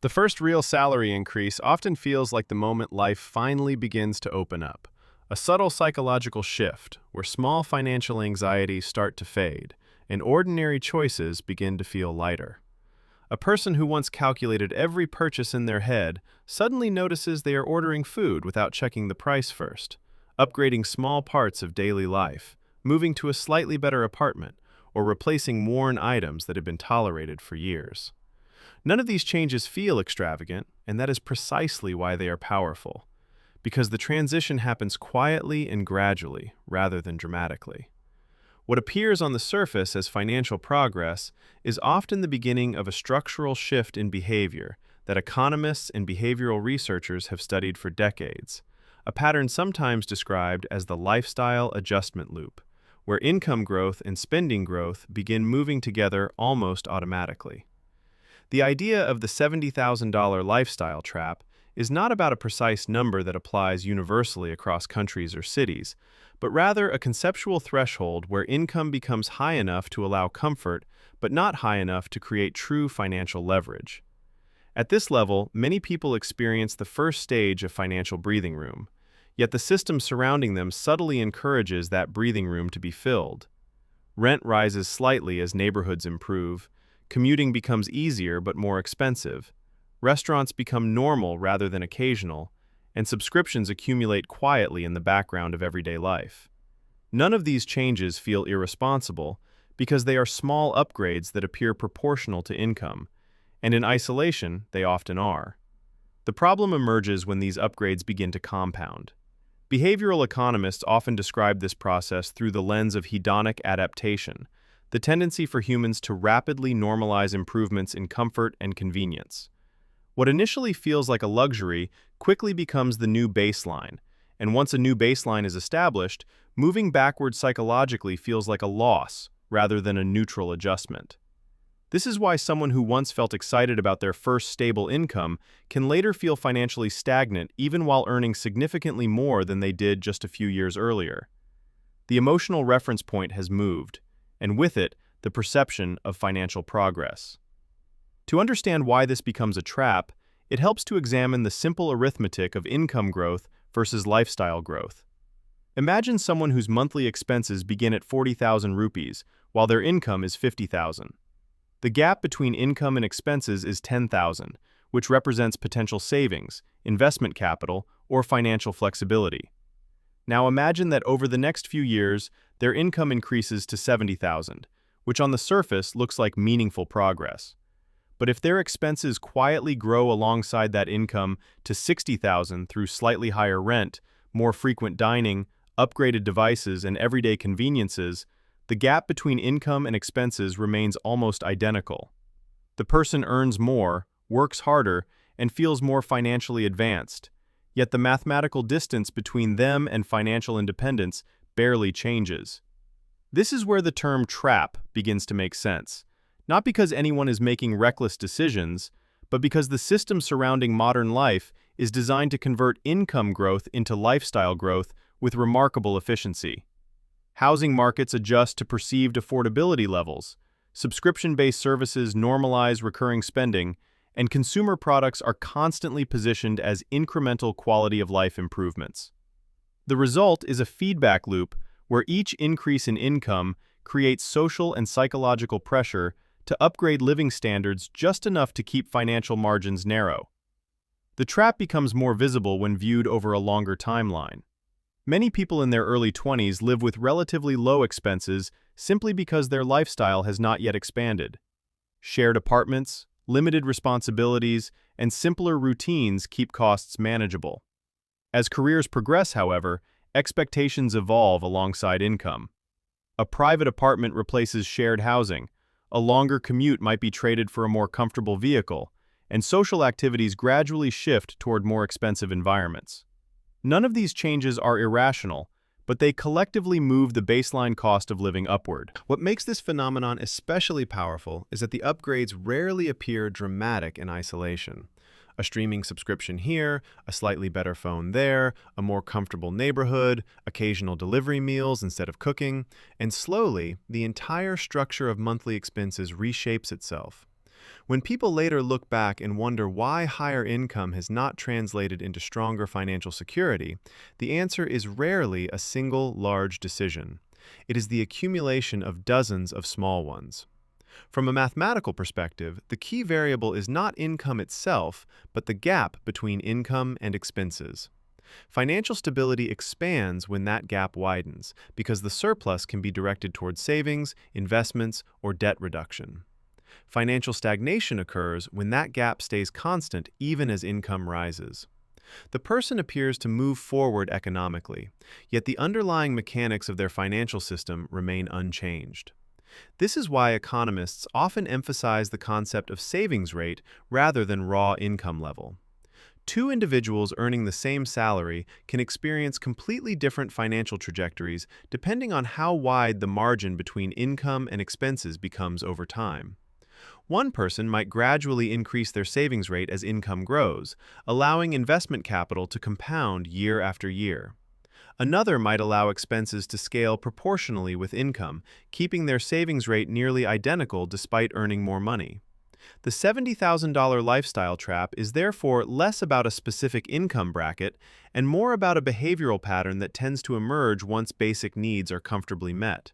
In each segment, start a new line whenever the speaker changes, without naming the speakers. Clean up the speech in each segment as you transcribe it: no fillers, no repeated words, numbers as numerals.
The first real salary increase often feels like the moment life finally begins to open up. A subtle psychological shift where small financial anxieties start to fade and ordinary choices begin to feel lighter. A person who once calculated every purchase in their head suddenly notices they are ordering food without checking the price first, upgrading small parts of daily life, moving to a slightly better apartment, or replacing worn items that had been tolerated for years. None of these changes feel extravagant, and that is precisely why they are powerful, because the transition happens quietly and gradually rather than dramatically. What appears on the surface as financial progress is often the beginning of a structural shift in behavior that economists and behavioral researchers have studied for decades, a pattern sometimes described as the lifestyle adjustment loop, where income growth and spending growth begin moving together almost automatically. The idea of the $70,000 lifestyle trap is not about a precise number that applies universally across countries or cities, but rather a conceptual threshold where income becomes high enough to allow comfort, but not high enough to create true financial leverage. At this level, many people experience the first stage of financial breathing room, yet the system surrounding them subtly encourages that breathing room to be filled. Rent rises slightly as neighborhoods improve, commuting becomes easier but more expensive, restaurants become normal rather than occasional, and subscriptions accumulate quietly in the background of everyday life. None of these changes feel irresponsible because they are small upgrades that appear proportional to income, and in isolation, they often are. The problem emerges when these upgrades begin to compound. Behavioral economists often describe this process through the lens of hedonic adaptation, the tendency for humans to rapidly normalize improvements in comfort and convenience. What initially feels like a luxury quickly becomes the new baseline, and once a new baseline is established, moving backward psychologically feels like a loss rather than a neutral adjustment. This is why someone who once felt excited about their first stable income can later feel financially stagnant even while earning significantly more than they did just a few years earlier. The emotional reference point has moved, and with it, the perception of financial progress. To understand why this becomes a trap, it helps to examine the simple arithmetic of income growth versus lifestyle growth. Imagine someone whose monthly expenses begin at 40,000 rupees, while their income is 50,000. The gap between income and expenses is 10,000, which represents potential savings, investment capital, or financial flexibility. Now imagine that over the next few years, their income increases to 70,000, which on the surface looks like meaningful progress. But if their expenses quietly grow alongside that income to 60,000 through slightly higher rent, more frequent dining, upgraded devices, and everyday conveniences, the gap between income and expenses remains almost identical. The person earns more, works harder, and feels more financially advanced, yet the mathematical distance between them and financial independence barely changes. This is where the term trap begins to make sense, not because anyone is making reckless decisions, but because the system surrounding modern life is designed to convert income growth into lifestyle growth with remarkable efficiency. Housing markets adjust to perceived affordability levels, subscription-based services normalize recurring spending, and consumer products are constantly positioned as incremental quality-of-life improvements. The result is a feedback loop where each increase in income creates social and psychological pressure to upgrade living standards just enough to keep financial margins narrow. The trap becomes more visible when viewed over a longer timeline. Many people in their early 20s live with relatively low expenses simply because their lifestyle has not yet expanded. Shared apartments, limited responsibilities, and simpler routines keep costs manageable. As careers progress, however, expectations evolve alongside income. A private apartment replaces shared housing, a longer commute might be traded for a more comfortable vehicle, and social activities gradually shift toward more expensive environments. None of these changes are irrational, but they collectively move the baseline cost of living upward. What makes this phenomenon especially powerful is that the upgrades rarely appear dramatic in isolation. A streaming subscription here, a slightly better phone there, a more comfortable neighborhood, occasional delivery meals instead of cooking, and slowly, the entire structure of monthly expenses reshapes itself. When people later look back and wonder why higher income has not translated into stronger financial security, the answer is rarely a single large decision. It is the accumulation of dozens of small ones. From a mathematical perspective, the key variable is not income itself, but the gap between income and expenses. Financial stability expands when that gap widens, because the surplus can be directed towards savings, investments, or debt reduction. Financial stagnation occurs when that gap stays constant even as income rises. The person appears to move forward economically, yet the underlying mechanics of their financial system remain unchanged. This is why economists often emphasize the concept of savings rate rather than raw income level. Two individuals earning the same salary can experience completely different financial trajectories depending on how wide the margin between income and expenses becomes over time. One person might gradually increase their savings rate as income grows, allowing investment capital to compound year after year. Another might allow expenses to scale proportionally with income, keeping their savings rate nearly identical despite earning more money. The $70,000 lifestyle trap is therefore less about a specific income bracket and more about a behavioral pattern that tends to emerge once basic needs are comfortably met.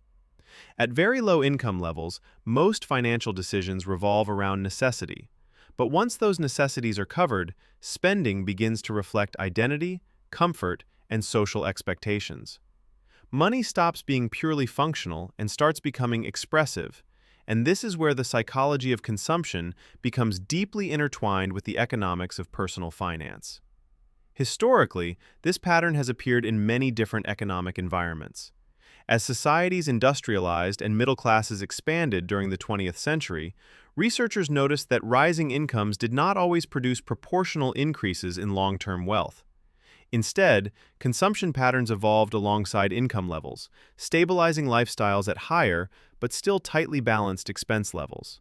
At very low income levels, most financial decisions revolve around necessity. But once those necessities are covered, spending begins to reflect identity, comfort, and social expectations. Money stops being purely functional and starts becoming expressive, and this is where the psychology of consumption becomes deeply intertwined with the economics of personal finance. Historically, this pattern has appeared in many different economic environments. As societies industrialized and middle classes expanded during the 20th century, researchers noticed that rising incomes did not always produce proportional increases in long-term wealth. Instead, consumption patterns evolved alongside income levels, stabilizing lifestyles at higher but still tightly balanced expense levels.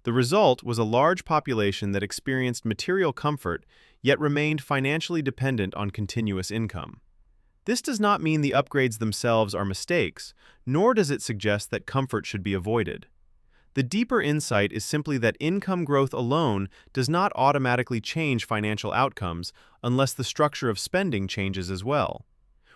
The result was a large population that experienced material comfort yet remained financially dependent on continuous income. This does not mean the upgrades themselves are mistakes, nor does it suggest that comfort should be avoided. The deeper insight is simply that income growth alone does not automatically change financial outcomes unless the structure of spending changes as well.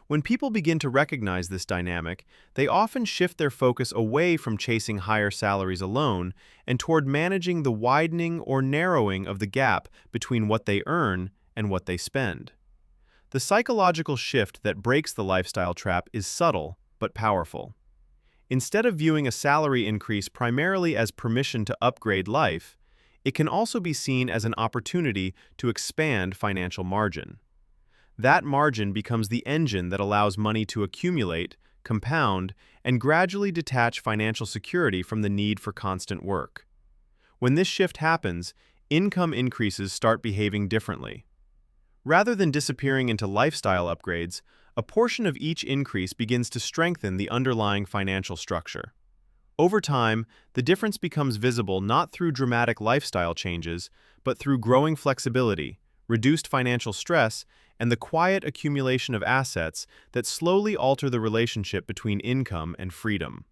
When people begin to recognize this dynamic, they often shift their focus away from chasing higher salaries alone and toward managing the widening or narrowing of the gap between what they earn and what they spend. The psychological shift that breaks the lifestyle trap is subtle but powerful. Instead of viewing a salary increase primarily as permission to upgrade life, it can also be seen as an opportunity to expand financial margin. That margin becomes the engine that allows money to accumulate, compound, and gradually detach financial security from the need for constant work. When this shift happens, income increases start behaving differently. Rather than disappearing into lifestyle upgrades, a portion of each increase begins to strengthen the underlying financial structure. Over time, the difference becomes visible not through dramatic lifestyle changes, but through growing flexibility, reduced financial stress, and the quiet accumulation of assets that slowly alter the relationship between income and freedom.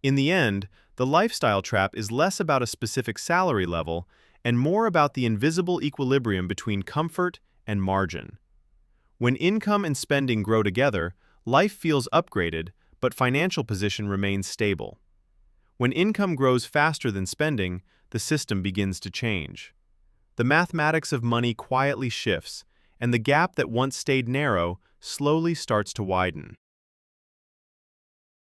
In the end, the lifestyle trap is less about a specific salary level and more about the invisible equilibrium between comfort and margin. When income and spending grow together, life feels upgraded, but financial position remains stable. When income grows faster than spending, the system begins to change. The mathematics of money quietly shifts, and the gap that once stayed narrow slowly starts to widen.